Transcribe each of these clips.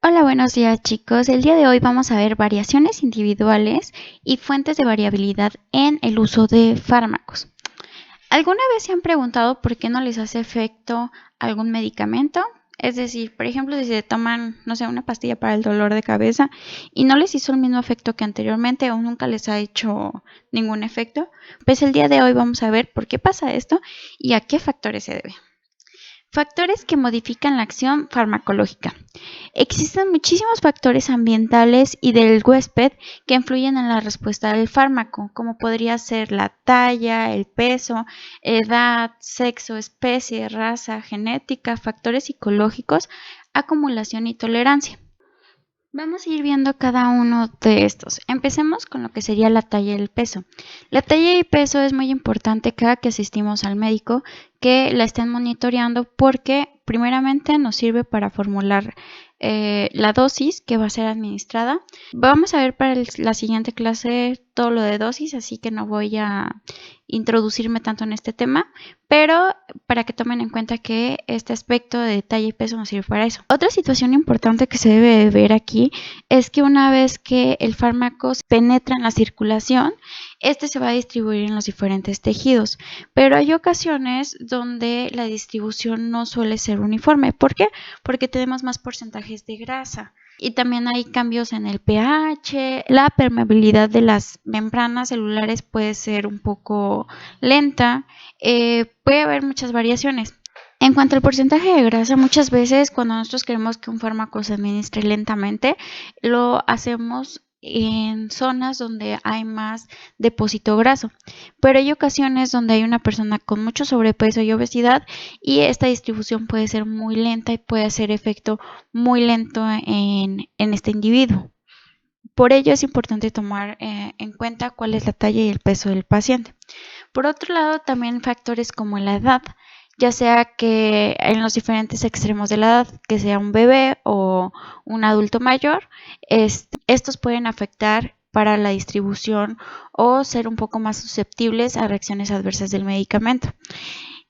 Hola, buenos días chicos. El día de hoy vamos a ver variaciones individuales y fuentes de variabilidad en el uso de fármacos. ¿Alguna vez se han preguntado por qué no les hace efecto algún medicamento? Es decir, por ejemplo, si se toman, no sé, una pastilla para el dolor de cabeza y no les hizo el mismo efecto que anteriormente o nunca les ha hecho ningún efecto, pues el día de hoy vamos a ver por qué pasa esto y a qué factores se debe. Factores que modifican la acción farmacológica. Existen muchísimos factores ambientales y del huésped que influyen en la respuesta del fármaco, como podría ser la talla, el peso, edad, sexo, especie, raza, genética, factores psicológicos, acumulación y tolerancia. Vamos a ir viendo cada uno de estos. Empecemos con lo que sería la talla y el peso. La talla y peso es muy importante cada que asistimos al médico que la estén monitoreando porque primeramente nos sirve para formular la dosis que va a ser administrada. Vamos a ver para la siguiente clase todo lo de dosis, así que no voy a introducirme tanto en este tema, pero para que tomen en cuenta que este aspecto de talla y peso nos sirve para eso. Otra situación importante que se debe ver aquí es que una vez que el fármaco penetra en la circulación, este se va a distribuir en los diferentes tejidos, pero hay ocasiones donde la distribución no suele ser uniforme. ¿Por qué? Porque tenemos más porcentajes de grasa. Y también hay cambios en el pH, la permeabilidad de las membranas celulares puede ser un poco lenta, puede haber muchas variaciones. En cuanto al porcentaje de grasa, muchas veces cuando nosotros queremos que un fármaco se administre lentamente, lo hacemos en zonas donde hay más depósito graso, pero hay ocasiones donde hay una persona con mucho sobrepeso y obesidad y esta distribución puede ser muy lenta y puede hacer efecto muy lento en este individuo. Por ello es importante tomar en cuenta cuál es la talla y el peso del paciente. Por otro lado, también factores como la edad, ya sea que en los diferentes extremos de la edad, que sea un bebé o un adulto mayor, estos pueden afectar para la distribución o ser un poco más susceptibles a reacciones adversas del medicamento.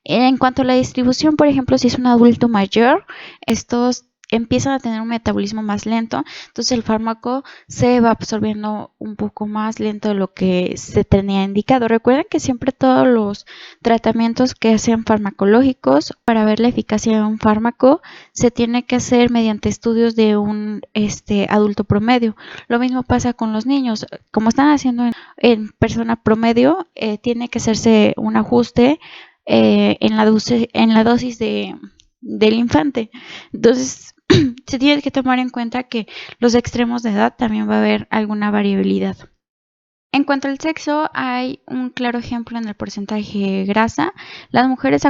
En cuanto a la distribución, por ejemplo, si es un adulto mayor, estos empiezan a tener un metabolismo más lento, entonces el fármaco se va absorbiendo un poco más lento de lo que se tenía indicado. Recuerden que siempre todos los tratamientos que sean farmacológicos, para ver la eficacia de un fármaco, se tiene que hacer mediante estudios de un adulto promedio. Lo mismo pasa con los niños. Como están haciendo en persona promedio, tiene que hacerse un ajuste en la dosis del infante. Entonces, se tiene que tomar en cuenta que los extremos de edad también va a haber alguna variabilidad. En cuanto al sexo, hay un claro ejemplo en el porcentaje de grasa. Las mujeres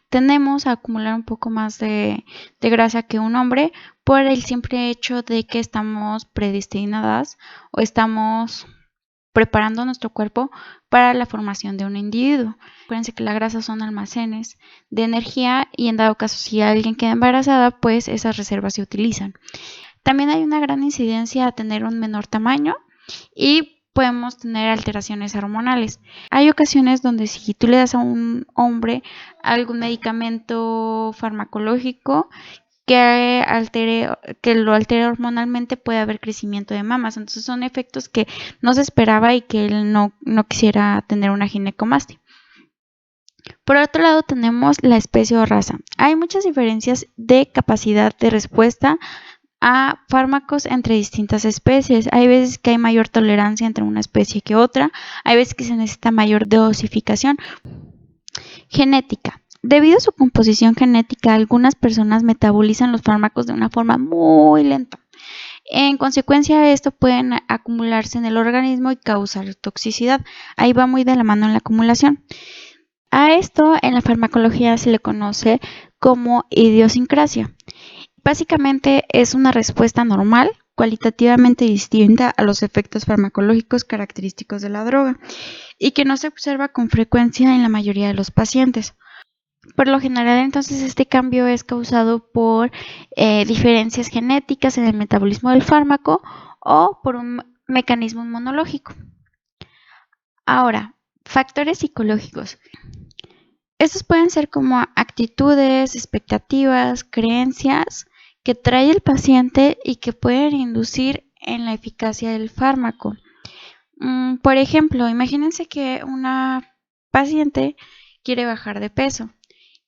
tendemos a acumular un poco más de grasa que un hombre por el simple hecho de que estamos predestinadas o estamos preparando nuestro cuerpo para la formación de un individuo. Acuérdense que la grasa son almacenes de energía y en dado caso si alguien queda embarazada, pues esas reservas se utilizan. También hay una gran incidencia a tener un menor tamaño y podemos tener alteraciones hormonales. Hay ocasiones donde si tú le das a un hombre algún medicamento farmacológico que lo altere hormonalmente, puede haber crecimiento de mamas. Entonces son efectos que no se esperaba y que él no quisiera tener una ginecomastia. Por otro lado tenemos la especie o raza. Hay muchas diferencias de capacidad de respuesta a fármacos entre distintas especies. Hay veces que hay mayor tolerancia entre una especie que otra. Hay veces que se necesita mayor dosificación. Genética. Debido a su composición genética, algunas personas metabolizan los fármacos de una forma muy lenta. En consecuencia, esto pueden acumularse en el organismo y causar toxicidad. Ahí va muy de la mano en la acumulación. A esto en la farmacología se le conoce como idiosincrasia. Básicamente es una respuesta normal, cualitativamente distinta a los efectos farmacológicos característicos de la droga y que no se observa con frecuencia en la mayoría de los pacientes. Por lo general, entonces, este cambio es causado por diferencias genéticas en el metabolismo del fármaco o por un mecanismo inmunológico. Ahora, factores psicológicos. Estos pueden ser como actitudes, expectativas, creencias que trae el paciente y que pueden inducir en la eficacia del fármaco. Por ejemplo, imagínense que una paciente quiere bajar de peso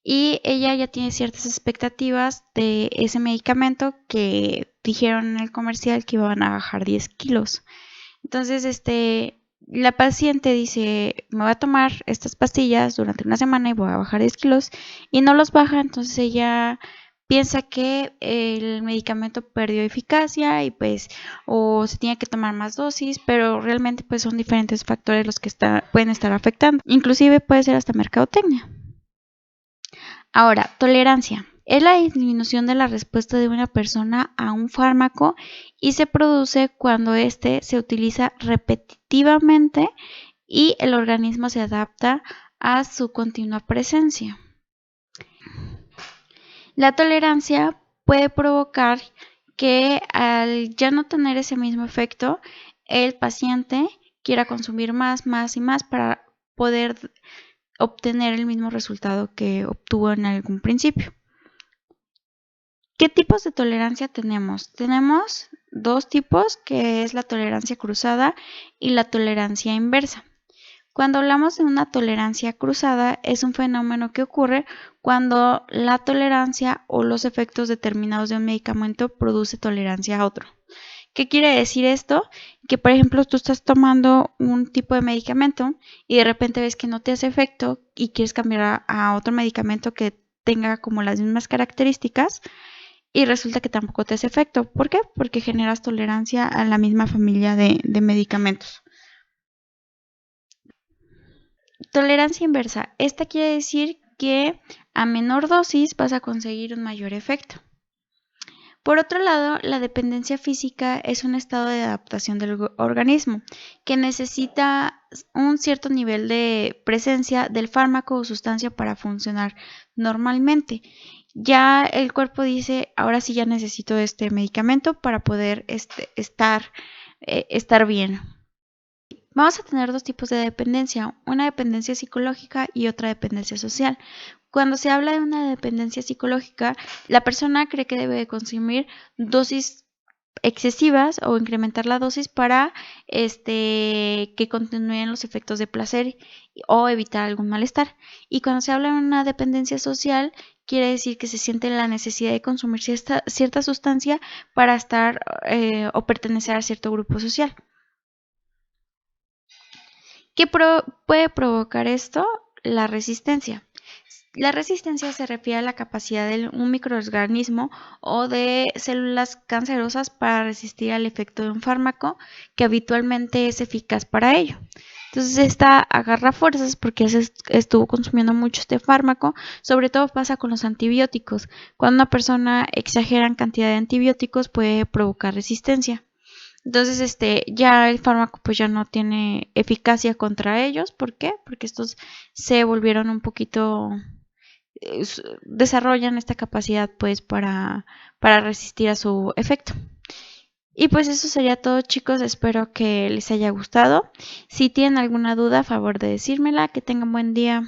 y ella ya tiene ciertas expectativas de ese medicamento que dijeron en el comercial que iban a bajar 10 kilos. Entonces, la paciente dice, me voy a tomar estas pastillas durante una semana y voy a bajar 10 kilos y no los baja, entonces ella piensa que el medicamento perdió eficacia y pues o se tiene que tomar más dosis, pero realmente pues son diferentes factores los que pueden estar afectando. Inclusive puede ser hasta mercadotecnia. Ahora, tolerancia. Es la disminución de la respuesta de una persona a un fármaco y se produce cuando éste se utiliza repetitivamente y el organismo se adapta a su continua presencia. La tolerancia puede provocar que al ya no tener ese mismo efecto, el paciente quiera consumir más y más para poder obtener el mismo resultado que obtuvo en algún principio. ¿Qué tipos de tolerancia tenemos? Tenemos dos tipos, que es la tolerancia cruzada y la tolerancia inversa. Cuando hablamos de una tolerancia cruzada, es un fenómeno que ocurre cuando la tolerancia o los efectos determinados de un medicamento produce tolerancia a otro. ¿Qué quiere decir esto? Que, por ejemplo, tú estás tomando un tipo de medicamento y de repente ves que no te hace efecto y quieres cambiar a otro medicamento que tenga como las mismas características y resulta que tampoco te hace efecto. ¿Por qué? Porque generas tolerancia a la misma familia de medicamentos. Tolerancia inversa. Esta quiere decir que a menor dosis vas a conseguir un mayor efecto. Por otro lado, la dependencia física es un estado de adaptación del organismo que necesita un cierto nivel de presencia del fármaco o sustancia para funcionar normalmente. Ya el cuerpo dice, ahora sí ya necesito este medicamento para poder estar bien. Vamos a tener dos tipos de dependencia, una dependencia psicológica y otra dependencia social. Cuando se habla de una dependencia psicológica, la persona cree que debe de consumir dosis excesivas o incrementar la dosis para que continúen los efectos de placer o evitar algún malestar. Y cuando se habla de una dependencia social, quiere decir que se siente la necesidad de consumir cierta sustancia para estar o pertenecer a cierto grupo social. ¿Qué puede provocar esto? La resistencia. La resistencia se refiere a la capacidad de un microorganismo o de células cancerosas para resistir al efecto de un fármaco que habitualmente es eficaz para ello. Entonces esta agarra fuerzas porque estuvo consumiendo mucho este fármaco. Sobre todo pasa con los antibióticos. Cuando una persona exagera en cantidad de antibióticos puede provocar resistencia. Entonces, ya el fármaco pues ya no tiene eficacia contra ellos. ¿Por qué? Porque estos se volvieron un poquito, desarrollan esta capacidad pues para resistir a su efecto. Y pues eso sería todo, chicos, espero que les haya gustado. Si tienen alguna duda, a favor de decírmela. Que tengan buen día.